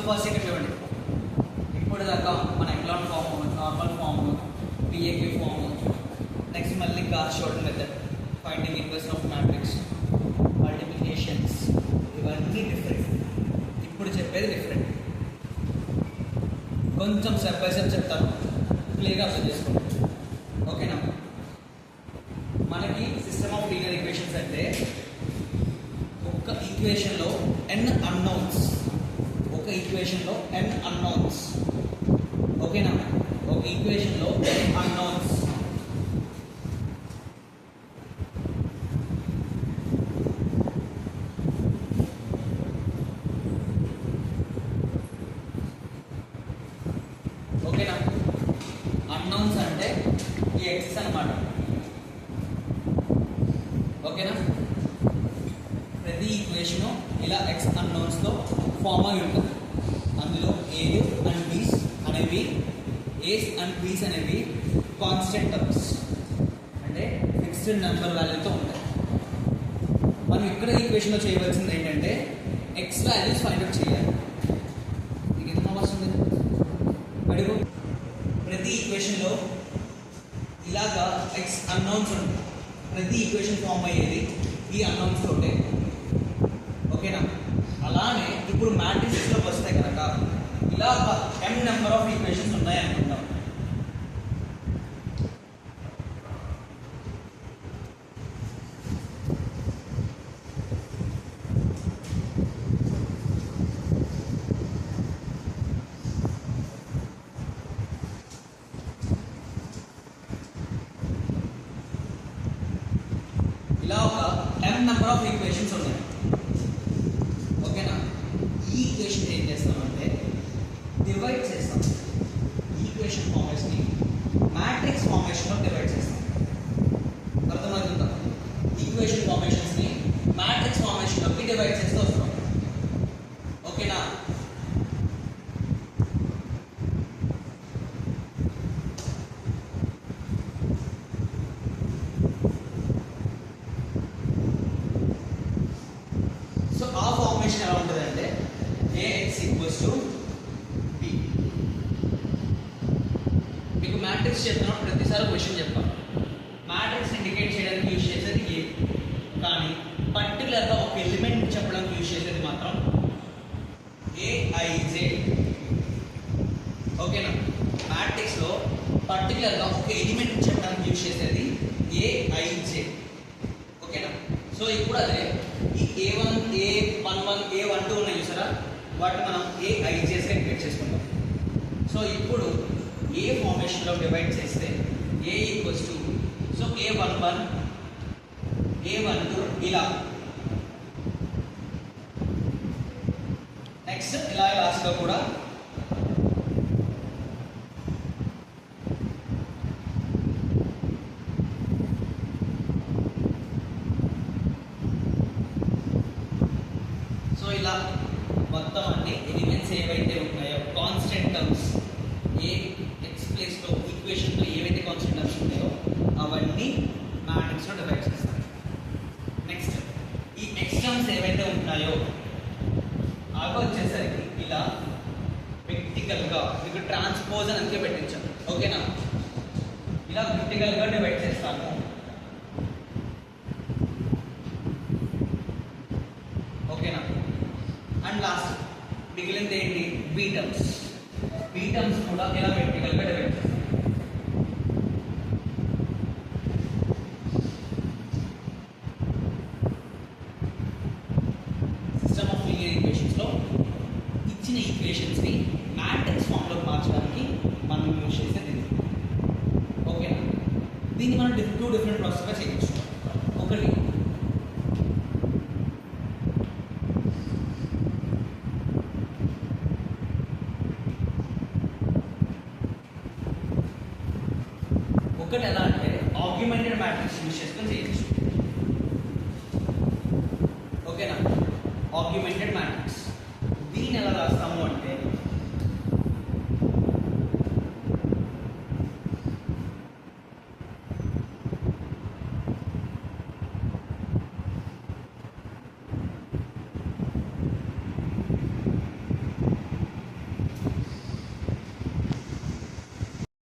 First ఇక్కడ చూడండి, ఇప్పుడు దాకా మన echelon form, normal form, PAQ form, next మళ్ళీ Gauss short method, finding inverse of matrix, multiplications, ఇవన్నీ డిఫరెంట్. ఇప్పుడు చెప్పేది డిఫరెంట్. కొంచెం స్టెప్ బై స్టెప్ చెప్తాను, క్లియర్గా అర్థం చేసుకోండి. ఓకేనా? మనకి సిస్టమ్ ఆఫ్ లీనియర్ ఈక్వేషన్స్ అంటే ఒక ఈక్వేషన్లో n అన్నౌన్స్, ఒక ఈక్వేషన్లో n అన్నౌన్స్. ఓకేనా? ఒక ఈక్వేషన్లో n అన్నౌన్స్. ఓకేనా? అన్నౌన్స్ అంటే ఈ ఎక్సెస్ అన్నమాట. ఓకేనా? ప్రతి ఈక్వేషను ఇలా ఎక్స్ అన్నౌన్స్తో ఫామ్ అయి ఉంటుంది. అందులో ఏలు అండ్ బీస్ అనేవి, ఏస్ అండ్ బీస్ అనేవి కాన్స్టెంట్ టర్మ్స్, అంటే ఫిక్స్డ్ నెంబర్ వాల్యూతో ఉంటాయి. మనం ఇక్కడ ఈక్వేషన్లో చేయవలసింది ఏంటంటే ఎక్స్ వాల్యూస్ ఫైండ్ అవుట్ చేయాలి. మీకు ఎంత వస్తుంది అడుగు. ప్రతి ఈక్వేషన్లో ఇలాగా ఎక్స్ అన్నౌన్స్ ఉంటుంది. ప్రతి ఈక్వేషన్ ఫామ్ అయ్యేది ఈ అన్నౌన్స్ తోటే. ఓకేనా? అలానే ఇప్పుడు మ్యాట్రిక్స్లోకి వస్తే కనుక ఇలా m నెంబర్ ఆఫ్ ఈక్వేషన్స్ ఉన్నాయి అనుకుంటాం. ఇలా ఒక m నెంబర్ ఆఫ్ ఈక్వేషన్స్ ఉన్నాయి. ఓకేనా? ఈ ఈక్వేషన్ ఏం చేస్తామంటే డివైడ్ చేస్తాం. ఈక్వేషన్ ఫార్మేషన్ని మ్యాట్రిక్స్ ఫార్మేషన్లో డివైడ్ చేస్తాం. అర్థమవుతుందా? ఈక్వేషన్ ఫార్మేషన్స్ని మ్యాట్రిక్స్ ఫార్మేషన్లోకి డివైడ్ చేస్తూ వస్తాం. ఓకేనా? సో ఆ ఫార్మేషన్ ఎలా ఉంటుందంటే AX ఈక్వల్స్ టు B. మీకు మ్యాట్రిక్స్ చెప్పినప్పుడు ప్రతిసారి క్వశ్చన్ చెప్తాను. మ్యాట్రిక్స్ ఇండికేట్ చేయడానికి యూజ్ చేసేది ఏ, కానీ పర్టికులర్గా ఒక ఎలిమెంట్ చెప్పడానికి యూజ్ చేసేది మాత్రం AIJ. ఓకేనా? మ్యాట్రిక్స్లో పర్టికులర్గా ఒక ఎలిమెంట్ చెప్పడానికి యూజ్ చేసేది AIJ. ఓకేనా? సో ఇప్పుడు అదే ఈ A1, A11, A12 ఉన్నాయి చూసారా, వాటిని మనం AIJస్గా ఇండికేట్ చేసుకుంటాం. సో ఇప్పుడు ఏ ఫార్మేషన్లో డివైడ్ చేస్తే A equals to, so A11, A12 ఇలా, నెక్స్ట్ ఇలా లాస్ట్గా కూడా ఇలా మొత్తం అన్ని ఎలిమెంట్స్ ఏవైతే ఉన్నాయో కాన్స్టెంట్ టర్మ్స్, ఏ ఎక్స్ ప్లేస్లో ఈక్వేషన్లో ఏవైతే కాన్స్టెంట్ టర్మ్స్ ఉన్నాయో అవన్నీ మ్యాట్రిక్స్లో డివైడ్ చేస్తారు. నెక్స్ట్ ఈ ఎక్స్ టర్మ్స్ ఏవైతే ఉంటాయో అవి వచ్చేసరికి ఇలా ప్రాక్టికల్గా మీకు ట్రాన్స్పోజ్ అని అంతే పెట్టించాం. ఓకేనా? ఇలా ప్రాక్టికల్గా డివైడ్ చేస్తాము. ఓకేనా? అండ్ లాస్ట్ మిగిలింది ఏంటి? Be terms. బీ టర్మ్స్ కూడా ఇలా ప్రాక్టికల్గా డివైడ్ చేస్తాం. సిస్టమ్ ఆఫ్ లీనియర్ ఈక్వేషన్స్లో ఇచ్చిన ఈక్వేషన్స్ని మ్యాట్రిక్స్ ఫామ్లో మార్చడానికి మనం యూజ్ చేసేది ఇది. ఓకేనా? దీన్ని మనం టూ డిఫరెంట్ ప్రాసెస్గా చేయొచ్చు. ఒకటి ఎలా అంటే ఆగ్మెంటెడ్ మ్యాట్రిక్స్ యూజ్ చేసుకొని చేయొచ్చు. ఓకేనా? ఆగ్మెంటెడ్ మ్యాట్రిక్స్ దీన్ని ఎలా రాస్తాము అంటే